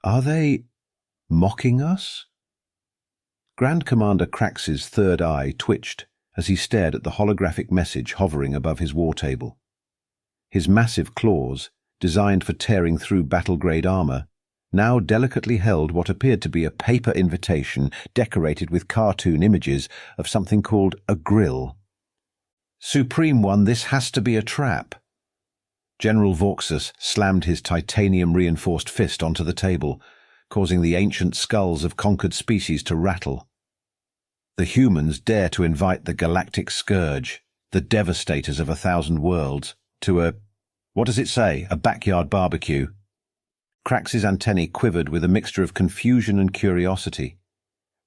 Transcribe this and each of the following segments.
Are they mocking us? Grand Commander Crax's third eye twitched as he stared at the holographic message hovering above his war table. His massive claws, designed for tearing through battle-grade armor, now delicately held what appeared to be a paper invitation decorated with cartoon images of something called a grill. "Supreme One, this has to be a trap." General Vauxhall slammed his titanium-reinforced fist onto the table, causing the ancient skulls of conquered species to rattle. The humans dare to invite the galactic scourge, the devastators of 1,000 worlds, to what does it say, a backyard barbecue? Crax's antennae quivered with a mixture of confusion and curiosity.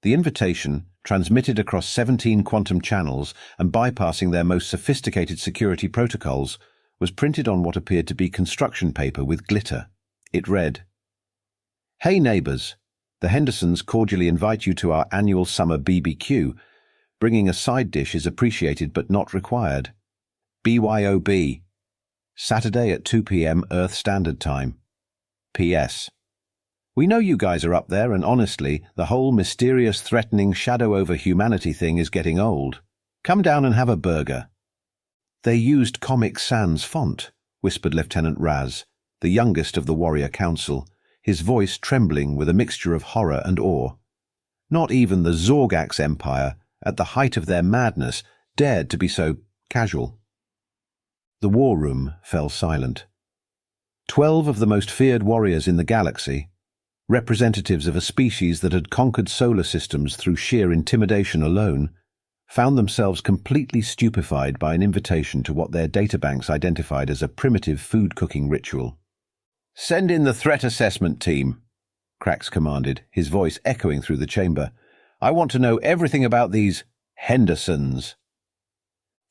The invitation, transmitted across 17 quantum channels and bypassing their most sophisticated security protocols, was printed on what appeared to be construction paper with glitter. It read, "Hey neighbors, the Hendersons cordially invite you to our annual summer BBQ. Bringing a side dish is appreciated but not required. BYOB. Saturday at 2 p.m. Earth Standard Time. P.S. We know you guys are up there, and honestly, the whole mysterious, threatening shadow over humanity thing is getting old. Come down and have a burger." "They used Comic Sans font," whispered Lieutenant Raz, the youngest of the Warrior Council, his voice trembling with a mixture of horror and awe. Not even the Zorgax Empire, at the height of their madness, dared to be so casual. The war room fell silent. 12 of the most feared warriors in the galaxy, representatives of a species that had conquered solar systems through sheer intimidation alone, found themselves completely stupefied by an invitation to what their databanks identified as a primitive food-cooking ritual. "Send in the threat assessment team," Crax commanded, his voice echoing through the chamber. "I want to know everything about these Hendersons."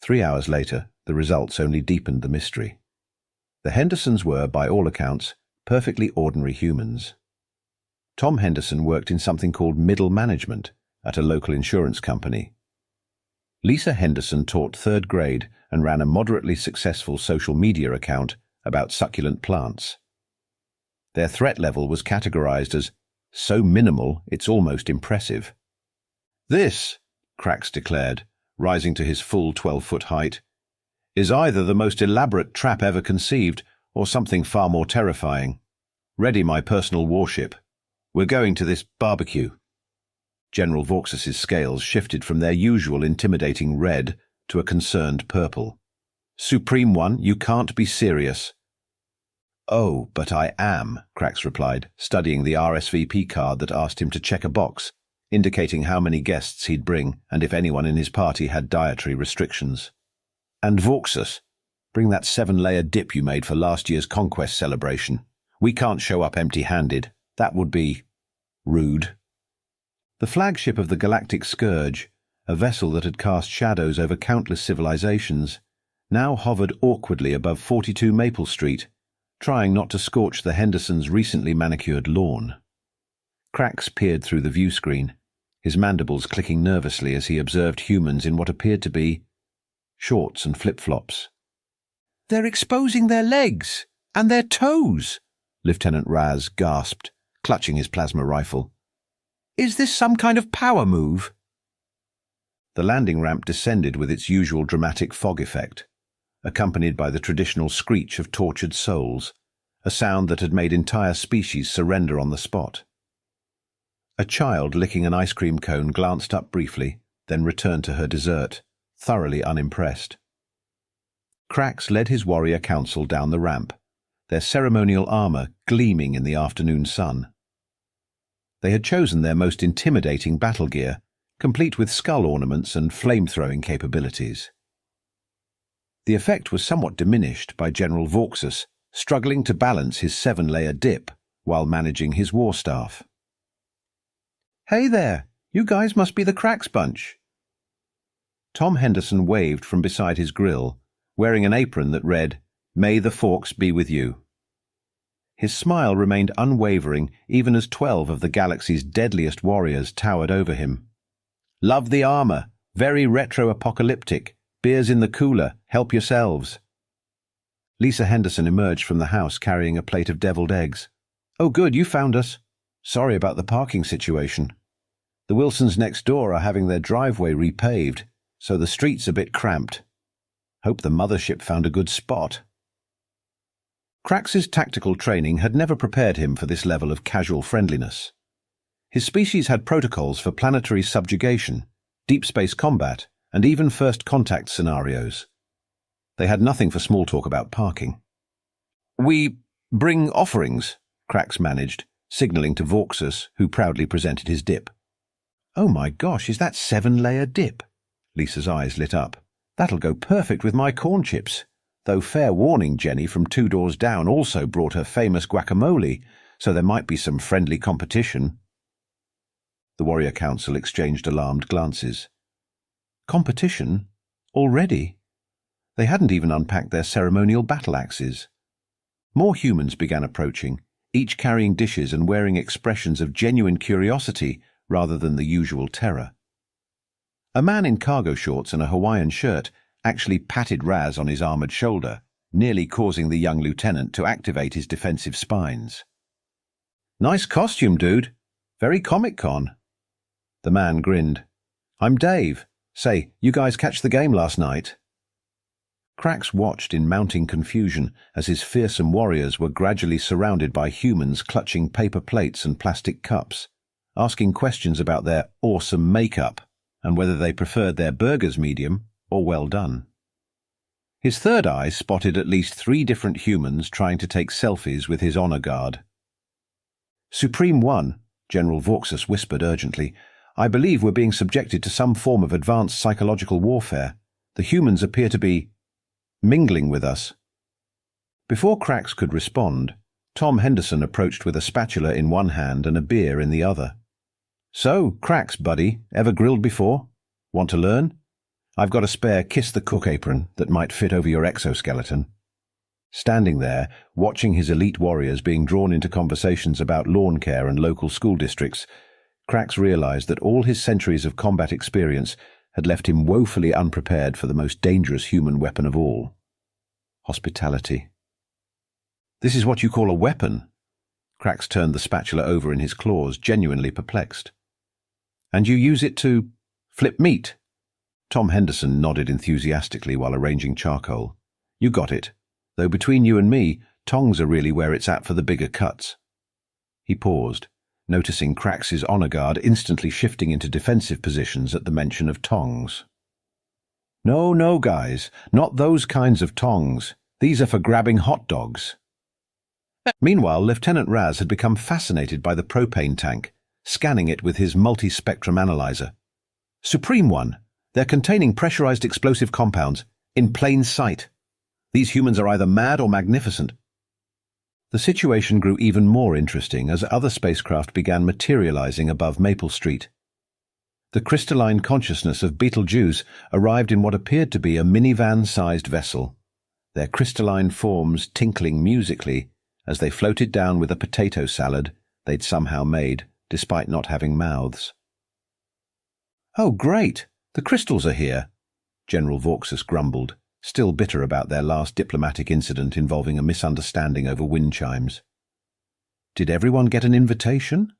3 hours later, the results only deepened the mystery. The Hendersons were, by all accounts, perfectly ordinary humans. Tom Henderson worked in something called middle management at a local insurance company. Lisa Henderson taught 3rd grade and ran a moderately successful social media account about succulent plants. Their threat level was categorized as so minimal it's almost impressive. "This," Crax declared, rising to his full 12-foot height, "is either the most elaborate trap ever conceived or something far more terrifying. Ready my personal warship. We're going to this barbecue." General Vauxhall's scales shifted from their usual intimidating red to a concerned purple. "Supreme One, you can't be serious." "Oh, but I am," Crax replied, studying the RSVP card that asked him to check a box, indicating how many guests he'd bring and if anyone in his party had dietary restrictions. "And Vauxhall, bring that 7-layer dip you made for last year's conquest celebration. We can't show up empty-handed. That would be rude." The flagship of the Galactic Scourge, a vessel that had cast shadows over countless civilizations, now hovered awkwardly above 42 Maple Street, trying not to scorch the Hendersons' recently manicured lawn. Crax peered through the view screen, his mandibles clicking nervously as he observed humans in what appeared to be shorts and flip-flops. "They're exposing their legs and their toes," Lieutenant Raz gasped, clutching his plasma rifle. "Is this some kind of power move?" The landing ramp descended with its usual dramatic fog effect, accompanied by the traditional screech of tortured souls, a sound that had made entire species surrender on the spot. A child licking an ice cream cone glanced up briefly, then returned to her dessert, thoroughly unimpressed. Crax led his warrior council down the ramp, their ceremonial armor gleaming in the afternoon sun. They had chosen their most intimidating battle gear, complete with skull ornaments and flame-throwing capabilities. The effect was somewhat diminished by General Vauxhall struggling to balance his 7-layer dip while managing his war staff. "Hey there, you guys must be the Crax bunch." Tom Henderson waved from beside his grill, wearing an apron that read, "May the Forks be with you." His smile remained unwavering even as 12 of the galaxy's deadliest warriors towered over him. "Love the armor, very retro-apocalyptic, beers in the cooler, help yourselves." Lisa Henderson emerged from the house carrying a plate of deviled eggs. "Oh good, you found us. Sorry about the parking situation. The Wilsons next door are having their driveway repaved, so the street's a bit cramped. Hope the mothership found a good spot. Crax's tactical training had never prepared him for this level of casual friendliness. His species had protocols for planetary subjugation, deep space combat, and even first contact scenarios. They had nothing for small talk about parking. "We bring offerings," Crax managed, signalling to Vauxus, who proudly presented his dip. "Oh my gosh, is that 7-layer dip?" Lisa's eyes lit up. "That'll go perfect with my corn chips. Though fair warning, Jenny from 2 doors down also brought her famous guacamole, so there might be some friendly competition." The Warrior Council exchanged alarmed glances. Competition? Already? They hadn't even unpacked their ceremonial battle axes. More humans began approaching, each carrying dishes and wearing expressions of genuine curiosity rather than the usual terror. A man in cargo shorts and a Hawaiian shirt actually patted Raz on his armoured shoulder, nearly causing the young lieutenant to activate his defensive spines. "Nice costume, dude. Very Comic-Con." The man grinned. "I'm Dave. Say, you guys catch the game last night?" Crax watched in mounting confusion as his fearsome warriors were gradually surrounded by humans clutching paper plates and plastic cups, asking questions about their awesome makeup and whether they preferred their burgers medium or well done. His third eye spotted at least 3 different humans trying to take selfies with his honor guard. "Supreme One," General Vauxus whispered urgently, "I believe we're being subjected to some form of advanced psychological warfare. The humans appear to be mingling with us." Before Crax could respond, Tom Henderson approached with a spatula in one hand and a beer in the other. "So, Crax, buddy, ever grilled before? Want to learn? I've got a spare kiss the cook apron that might fit over your exoskeleton." Standing there, watching his elite warriors being drawn into conversations about lawn care and local school districts, Crax realized that all his centuries of combat experience had left him woefully unprepared for the most dangerous human weapon of all: hospitality. "This is what you call a weapon?" Crax turned the spatula over in his claws, genuinely perplexed. "And you use it to flip meat?" Tom Henderson nodded enthusiastically while arranging charcoal. "You got it. Though between you and me, tongs are really where it's at for the bigger cuts." He paused, noticing Crax's honor guard instantly shifting into defensive positions at the mention of tongs. "No, no, guys, not those kinds of tongs. These are for grabbing hot dogs." Meanwhile, Lieutenant Raz had become fascinated by the propane tank, scanning it with his multi-spectrum analyzer. "Supreme One, they're containing pressurized explosive compounds, in plain sight. These humans are either mad or magnificent." The situation grew even more interesting as other spacecraft began materializing above Maple Street. The crystalline consciousness of Betelgeuse arrived in what appeared to be a minivan-sized vessel, their crystalline forms tinkling musically as they floated down with a potato salad they'd somehow made, despite not having mouths. "Oh, great! The crystals are here," General Vauxus grumbled, still bitter about their last diplomatic incident involving a misunderstanding over wind chimes. "Did everyone get an invitation?"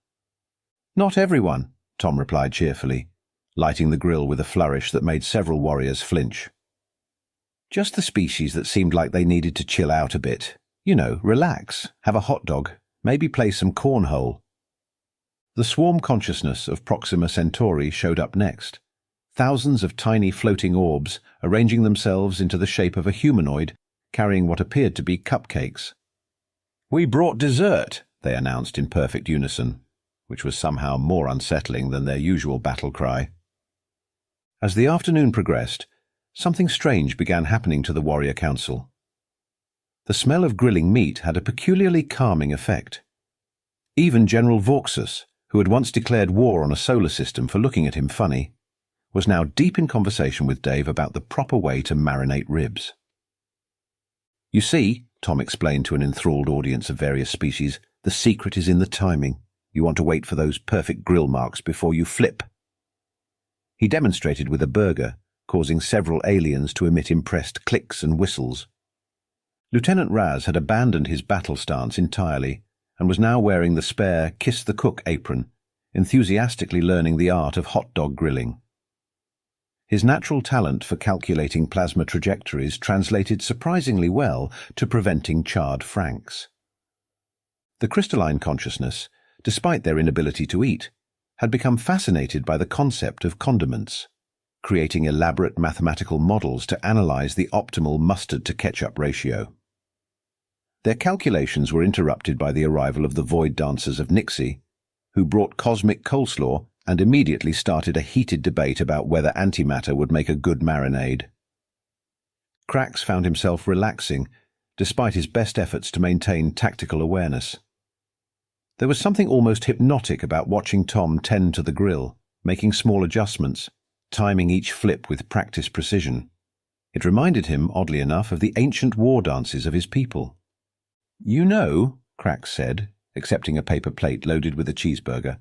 "Not everyone," Tom replied cheerfully, lighting the grill with a flourish that made several warriors flinch. "Just the species that seemed like they needed to chill out a bit. You know, relax, have a hot dog, maybe play some cornhole." The swarm consciousness of Proxima Centauri showed up next. Thousands of tiny floating orbs arranging themselves into the shape of a humanoid carrying what appeared to be cupcakes. "We brought dessert," they announced in perfect unison, which was somehow more unsettling than their usual battle cry. As the afternoon progressed, something strange began happening to the Warrior Council. The smell of grilling meat had a peculiarly calming effect. Even General Vauxus, who had once declared war on a solar system for looking at him funny, was now deep in conversation with Dave about the proper way to marinate ribs. "You see," Tom explained to an enthralled audience of various species, "the secret is in the timing. You want to wait for those perfect grill marks before you flip." He demonstrated with a burger, causing several aliens to emit impressed clicks and whistles. Lieutenant Raz had abandoned his battle stance entirely, and was now wearing the spare Kiss the Cook apron, enthusiastically learning the art of hot dog grilling. His natural talent for calculating plasma trajectories translated surprisingly well to preventing charred franks. The crystalline consciousness, despite their inability to eat, had become fascinated by the concept of condiments, creating elaborate mathematical models to analyze the optimal mustard-to-ketchup ratio. Their calculations were interrupted by the arrival of the void dancers of Nixie, who brought cosmic coleslaw and immediately started a heated debate about whether antimatter would make a good marinade. Crax found himself relaxing, despite his best efforts to maintain tactical awareness. There was something almost hypnotic about watching Tom tend to the grill, making small adjustments, timing each flip with practiced precision. It reminded him, oddly enough, of the ancient war dances of his people. "You know," Crax said, accepting a paper plate loaded with a cheeseburger,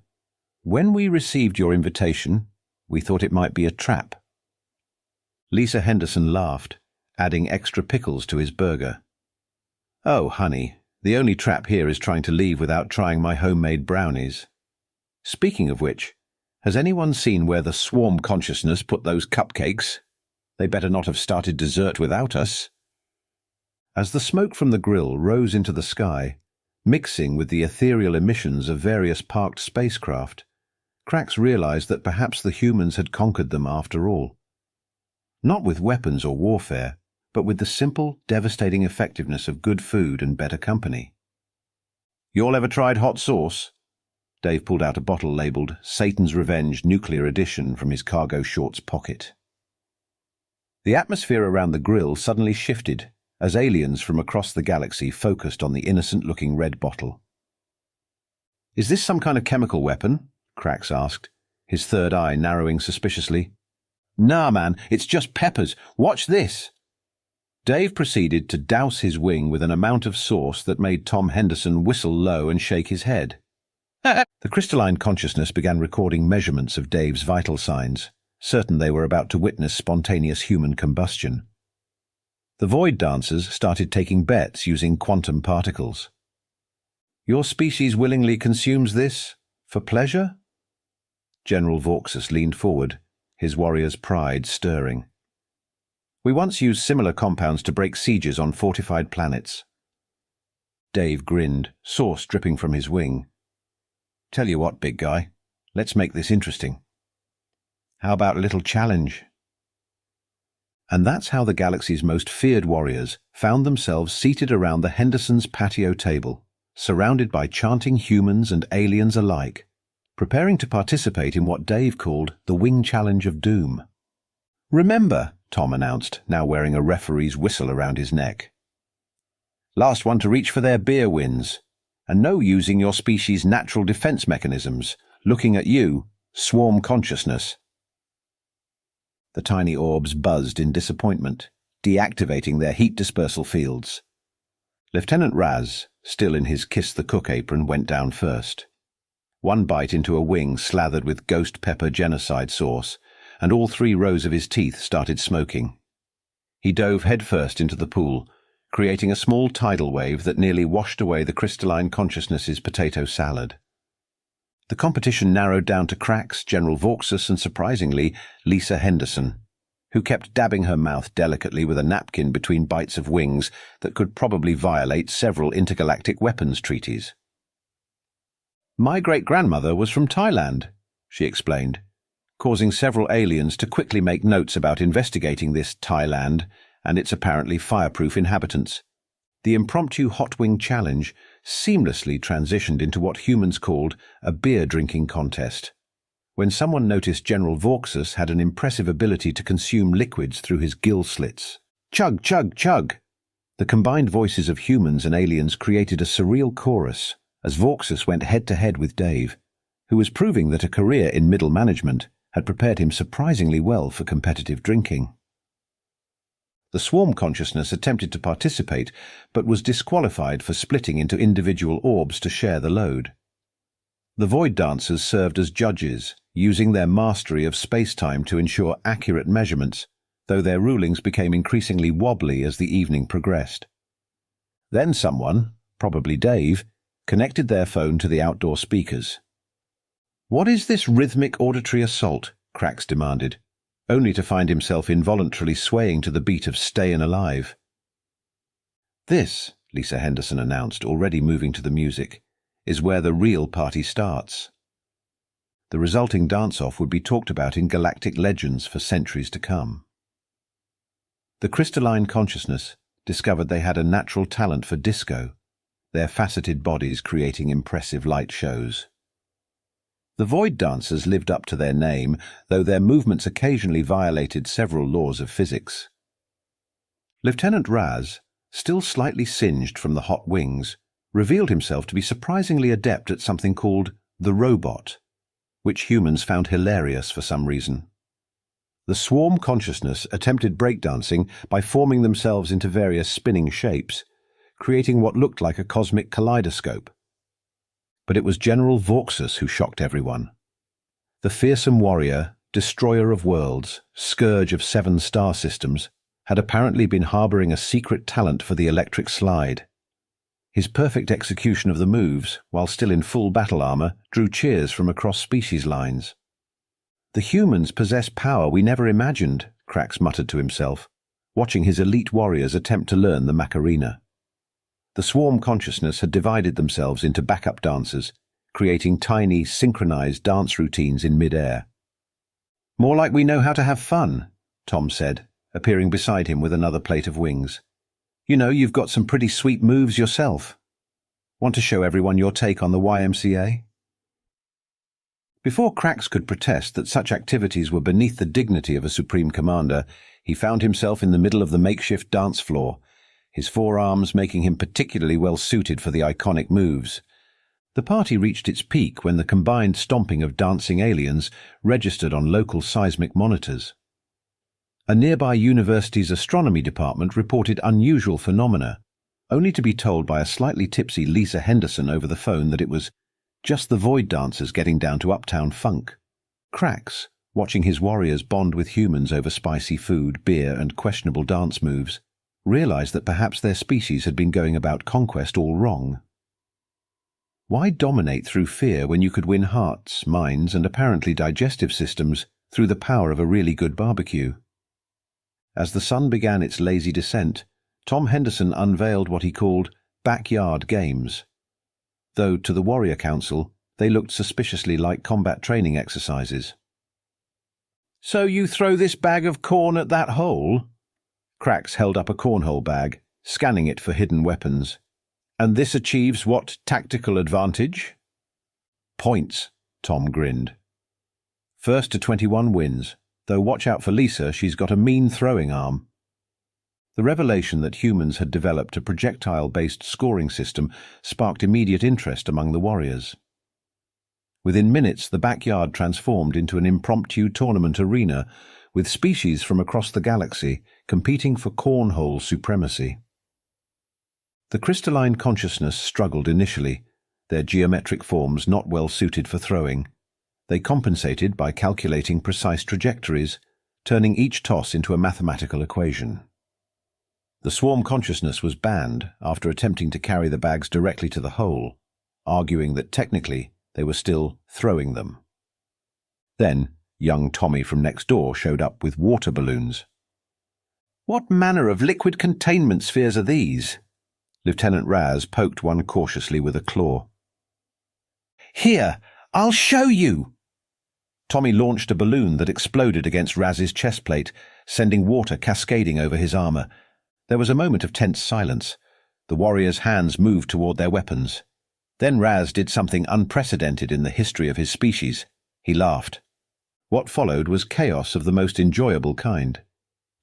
"when we received your invitation, we thought it might be a trap." Lisa Henderson laughed, adding extra pickles to his burger. "Oh, honey, the only trap here is trying to leave without trying my homemade brownies. Speaking of which, has anyone seen where the swarm consciousness put those cupcakes? They better not have started dessert without us." As the smoke from the grill rose into the sky, mixing with the ethereal emissions of various parked spacecraft, Crax realized that perhaps the humans had conquered them after all. Not with weapons or warfare, but with the simple, devastating effectiveness of good food and better company. "You all ever tried hot sauce?" Dave pulled out a bottle labeled Satan's Revenge Nuclear Edition from his cargo shorts pocket. The atmosphere around the grill suddenly shifted as aliens from across the galaxy focused on the innocent-looking red bottle. "Is this some kind of chemical weapon?" Crax asked, his third eye narrowing suspiciously. "Nah, man, it's just peppers. Watch this." Dave proceeded to douse his wing with an amount of sauce that made Tom Henderson whistle low and shake his head. The crystalline consciousness began recording measurements of Dave's vital signs, certain they were about to witness spontaneous human combustion. The void dancers started taking bets using quantum particles. "Your species willingly consumes this for pleasure?" General Vauxhall leaned forward, his warrior's pride stirring. "We once used similar compounds to break sieges on fortified planets." Dave grinned, sauce dripping from his wing. "Tell you what, big guy, let's make this interesting. How about a little challenge?" And that's how the galaxy's most feared warriors found themselves seated around the Hendersons' patio table, surrounded by chanting humans and aliens alike, preparing to participate in what Dave called the Wing Challenge of Doom. "Remember," Tom announced, now wearing a referee's whistle around his neck. "Last one to reach for their beer wins. And no using your species' natural defense mechanisms. Looking at you, swarm consciousness." The tiny orbs buzzed in disappointment, deactivating their heat dispersal fields. Lieutenant Raz, still in his Kiss the Cook apron, went down first. One bite into a wing slathered with ghost pepper genocide sauce, and all 3 rows of his teeth started smoking. He dove headfirst into the pool, creating a small tidal wave that nearly washed away the crystalline consciousness's potato salad. The competition narrowed down to Crax, General Vauxhall, and surprisingly, Lisa Henderson, who kept dabbing her mouth delicately with a napkin between bites of wings that could probably violate several intergalactic weapons treaties. "My great-grandmother was from Thailand," she explained, causing several aliens to quickly make notes about investigating this Thailand and its apparently fireproof inhabitants. The impromptu hot wing challenge seamlessly transitioned into what humans called a beer-drinking contest, when someone noticed General Vauxhall had an impressive ability to consume liquids through his gill slits. Chug, chug, chug! The combined voices of humans and aliens created a surreal chorus as Vauxhall went head-to-head with Dave, who was proving that a career in middle management had prepared him surprisingly well for competitive drinking. The swarm consciousness attempted to participate, but was disqualified for splitting into individual orbs to share the load. The void dancers served as judges, using their mastery of space-time to ensure accurate measurements, though their rulings became increasingly wobbly as the evening progressed. Then someone, probably Dave, connected their phone to the outdoor speakers. "What is this rhythmic auditory assault?" Crax demanded, only to find himself involuntarily swaying to the beat of Stayin' Alive. "This," Lisa Henderson announced, already moving to the music, "is where the real party starts." The resulting dance-off would be talked about in galactic legends for centuries to come. The crystalline consciousness discovered they had a natural talent for disco, their faceted bodies creating impressive light shows. The void dancers lived up to their name, though their movements occasionally violated several laws of physics. Lieutenant Raz, still slightly singed from the hot wings, revealed himself to be surprisingly adept at something called the robot, which humans found hilarious for some reason. The swarm consciousness attempted breakdancing by forming themselves into various spinning shapes, creating what looked like a cosmic kaleidoscope. But it was General Vauxus who shocked everyone. The fearsome warrior, destroyer of worlds, scourge of 7 star systems, had apparently been harboring a secret talent for the electric slide. His perfect execution of the moves, while still in full battle armor, drew cheers from across species lines. "The humans possess power we never imagined," Crax muttered to himself, watching his elite warriors attempt to learn the Macarena. The swarm consciousness had divided themselves into backup dancers, creating tiny, synchronized dance routines in mid-air. "More like we know how to have fun," Tom said, appearing beside him with another plate of wings. "You know, you've got some pretty sweet moves yourself. Want to show everyone your take on the YMCA?" Before Crax could protest that such activities were beneath the dignity of a Supreme Commander, he found himself in the middle of the makeshift dance floor, his forearms making him particularly well suited for the iconic moves. The party reached its peak when the combined stomping of dancing aliens registered on local seismic monitors. A nearby university's astronomy department reported unusual phenomena, only to be told by a slightly tipsy Lisa Henderson over the phone that it was just the void dancers getting down to uptown funk. Crax, watching his warriors bond with humans over spicy food, beer, and questionable dance moves, realized that perhaps their species had been going about conquest all wrong. Why dominate through fear when you could win hearts, minds, and apparently digestive systems through the power of a really good barbecue? As the sun began its lazy descent, Tom Henderson unveiled what he called backyard games, though to the Warrior Council they looked suspiciously like combat training exercises. "So you throw this bag of corn at that hole?" Crax held up a cornhole bag, scanning it for hidden weapons. "And this achieves what tactical advantage?" "Points," Tom grinned. "First to 21 wins, though watch out for Lisa, she's got a mean throwing arm." The revelation that humans had developed a projectile-based scoring system sparked immediate interest among the warriors. Within minutes, the backyard transformed into an impromptu tournament arena, with species from across the galaxy competing for cornhole supremacy. The crystalline consciousness struggled initially, their geometric forms not well suited for throwing. They compensated by calculating precise trajectories, turning each toss into a mathematical equation. The swarm consciousness was banned after attempting to carry the bags directly to the hole, arguing that technically they were still throwing them. Then, young Tommy from next door showed up with water balloons. "What manner of liquid containment spheres are these?" Lieutenant Raz poked one cautiously with a claw. "Here, I'll show you!" Tommy launched a balloon that exploded against Raz's chest plate, sending water cascading over his armor. There was a moment of tense silence. The warriors' hands moved toward their weapons. Then Raz did something unprecedented in the history of his species. He laughed. What followed was chaos of the most enjoyable kind.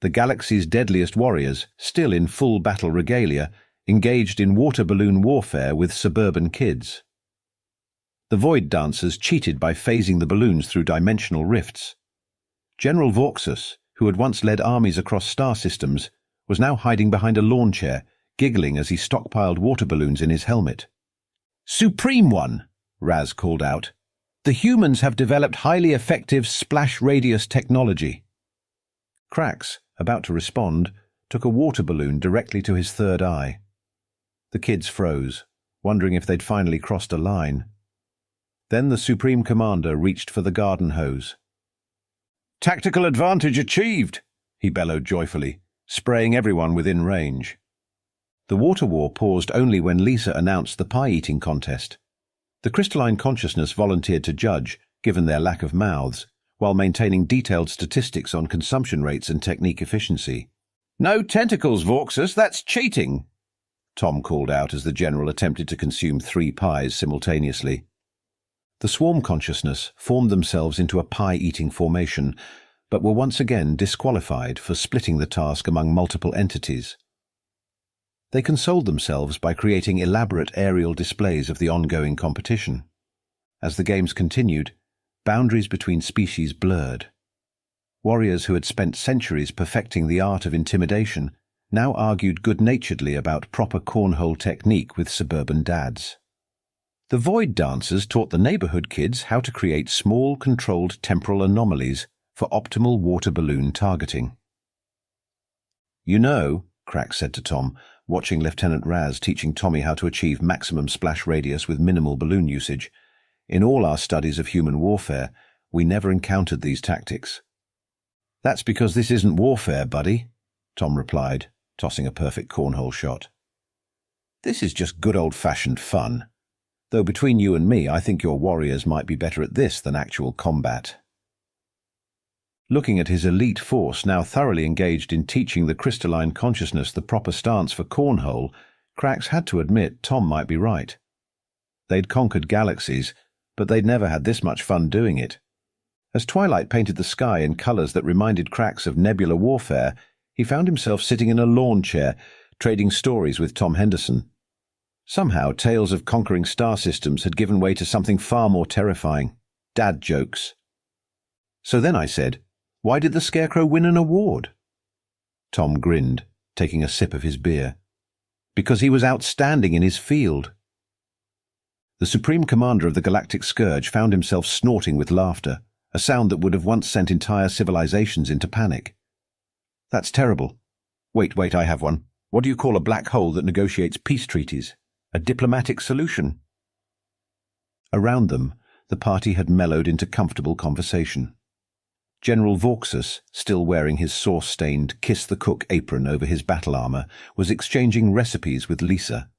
The galaxy's deadliest warriors, still in full battle regalia, engaged in water balloon warfare with suburban kids. The void dancers cheated by phasing the balloons through dimensional rifts. General Vauxus, who had once led armies across star systems, was now hiding behind a lawn chair, giggling as he stockpiled water balloons in his helmet. "Supreme One," Raz called out. "The humans have developed highly effective splash radius technology." Crax, about to respond, took a water balloon directly to his third eye. The kids froze, wondering if they'd finally crossed a line. Then the Supreme Commander reached for the garden hose. "Tactical advantage achieved!" he bellowed joyfully, spraying everyone within range. The water war paused only when Lisa announced the pie-eating contest. The crystalline consciousness volunteered to judge, given their lack of mouths, while maintaining detailed statistics on consumption rates and technique efficiency. "No tentacles, Vauxus, that's cheating!" Tom called out as the general attempted to consume 3 pies simultaneously. The swarm consciousness formed themselves into a pie-eating formation, but were once again disqualified for splitting the task among multiple entities. They consoled themselves by creating elaborate aerial displays of the ongoing competition. As the games continued, boundaries between species blurred. Warriors who had spent centuries perfecting the art of intimidation now argued good-naturedly about proper cornhole technique with suburban dads. The void dancers taught the neighborhood kids how to create small, controlled temporal anomalies for optimal water balloon targeting. "You know," Crax said to Tom, watching Lieutenant Raz teaching Tommy how to achieve maximum splash radius with minimal balloon usage, "in all our studies of human warfare, we never encountered these tactics." "That's because this isn't warfare, buddy," Tom replied, tossing a perfect cornhole shot. "This is just good old-fashioned fun. Though between you and me, I think your warriors might be better at this than actual combat." Looking at his elite force now thoroughly engaged in teaching the crystalline consciousness the proper stance for cornhole, Crax had to admit Tom might be right. They'd conquered galaxies, but they'd never had this much fun doing it. As twilight painted the sky in colours that reminded Crax of nebular warfare, he found himself sitting in a lawn chair, trading stories with Tom Henderson. Somehow, tales of conquering star systems had given way to something far more terrifying: dad jokes. So then I said, "Why did the Scarecrow win an award?" Tom grinned, taking a sip of his beer. "Because he was outstanding in his field." The Supreme Commander of the Galactic Scourge found himself snorting with laughter, a sound that would have once sent entire civilizations into panic. "That's terrible. Wait, I have one. What do you call a black hole that negotiates peace treaties? A diplomatic solution?" Around them, the party had mellowed into comfortable conversation. General Vauxus, still wearing his sauce-stained kiss-the-cook apron over his battle armor, was exchanging recipes with Lisa.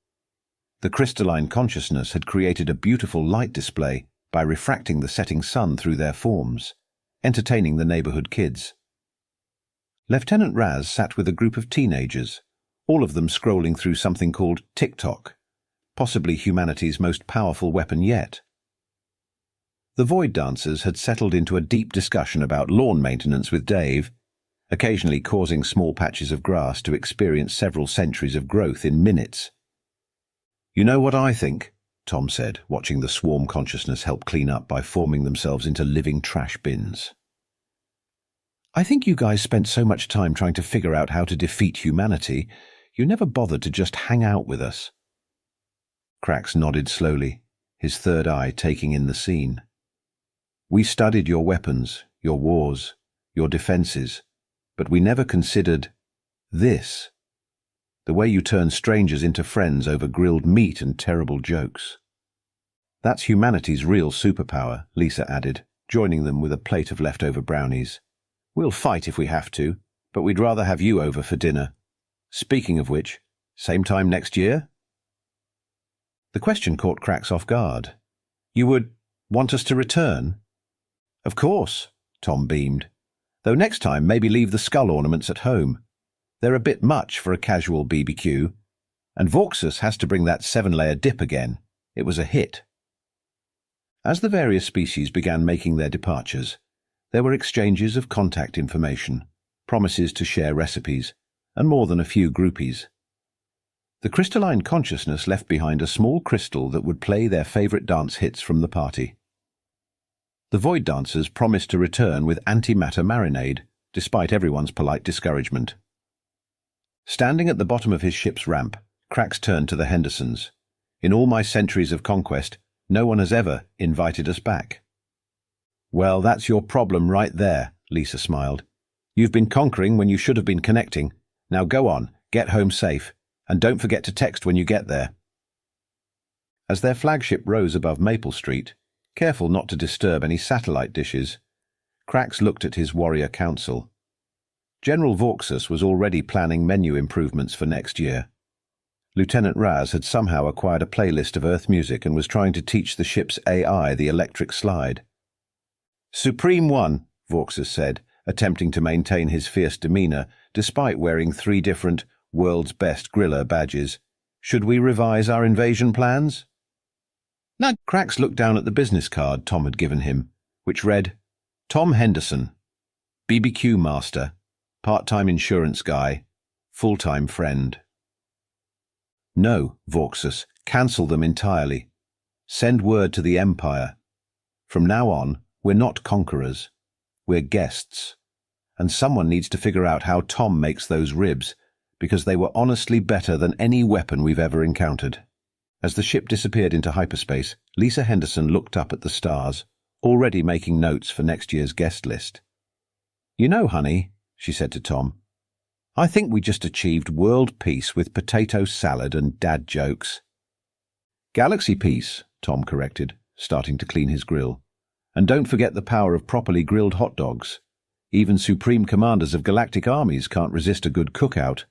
The crystalline consciousness had created a beautiful light display by refracting the setting sun through their forms, entertaining the neighborhood kids. Lieutenant Raz sat with a group of teenagers, all of them scrolling through something called TikTok, possibly humanity's most powerful weapon yet. The Void Dancers had settled into a deep discussion about lawn maintenance with Dave, occasionally causing small patches of grass to experience several centuries of growth in minutes. "You know what I think?" Tom said, watching the swarm consciousness help clean up by forming themselves into living trash bins. "I think you guys spent so much time trying to figure out how to defeat humanity, you never bothered to just hang out with us." Crax nodded slowly, his third eye taking in the scene. "We studied your weapons, your wars, your defenses, but we never considered this. The way you turn strangers into friends over grilled meat and terrible jokes. That's humanity's real superpower," Lisa added, joining them with a plate of leftover brownies. "We'll fight if we have to, but we'd rather have you over for dinner. Speaking of which, same time next year?" The question caught Crax off guard. "You would want us to return?" "Of course," Tom beamed. "Though next time maybe leave the skull ornaments at home. They're a bit much for a casual BBQ. And Vauxus has to bring that 7-layer dip again. It was a hit." As the various species began making their departures, there were exchanges of contact information, promises to share recipes, and more than a few groupies. The crystalline consciousness left behind a small crystal that would play their favorite dance hits from the party. The Void Dancers promised to return with antimatter marinade, despite everyone's polite discouragement. Standing at the bottom of his ship's ramp, Crax turned to the Hendersons. "In all my centuries of conquest, no one has ever invited us back." "Well, that's your problem right there," Lisa smiled. "You've been conquering when you should have been connecting. Now go on, get home safe, and don't forget to text when you get there." As their flagship rose above Maple Street, careful not to disturb any satellite dishes, Krax looked at his warrior council. General Vauxhall was already planning menu improvements for next year. Lieutenant Raz had somehow acquired a playlist of Earth music and was trying to teach the ship's AI the electric slide. "Supreme One," Vauxhall said, attempting to maintain his fierce demeanor despite wearing 3 different World's Best Griller badges. "Should we revise our invasion plans?" Now, Krax looked down at the business card Tom had given him, which read, Tom Henderson, BBQ Master, part-time insurance guy, full-time friend. "No, Vauxhall, cancel them entirely. Send word to the Empire. From now on, we're not conquerors. We're guests. And someone needs to figure out how Tom makes those ribs, because they were honestly better than any weapon we've ever encountered." As the ship disappeared into hyperspace, Lisa Henderson looked up at the stars, already making notes for next year's guest list. "You know, honey," she said to Tom, "I think we just achieved world peace with potato salad and dad jokes." "Galaxy peace," Tom corrected, starting to clean his grill. "And don't forget the power of properly grilled hot dogs. Even supreme commanders of galactic armies can't resist a good cookout."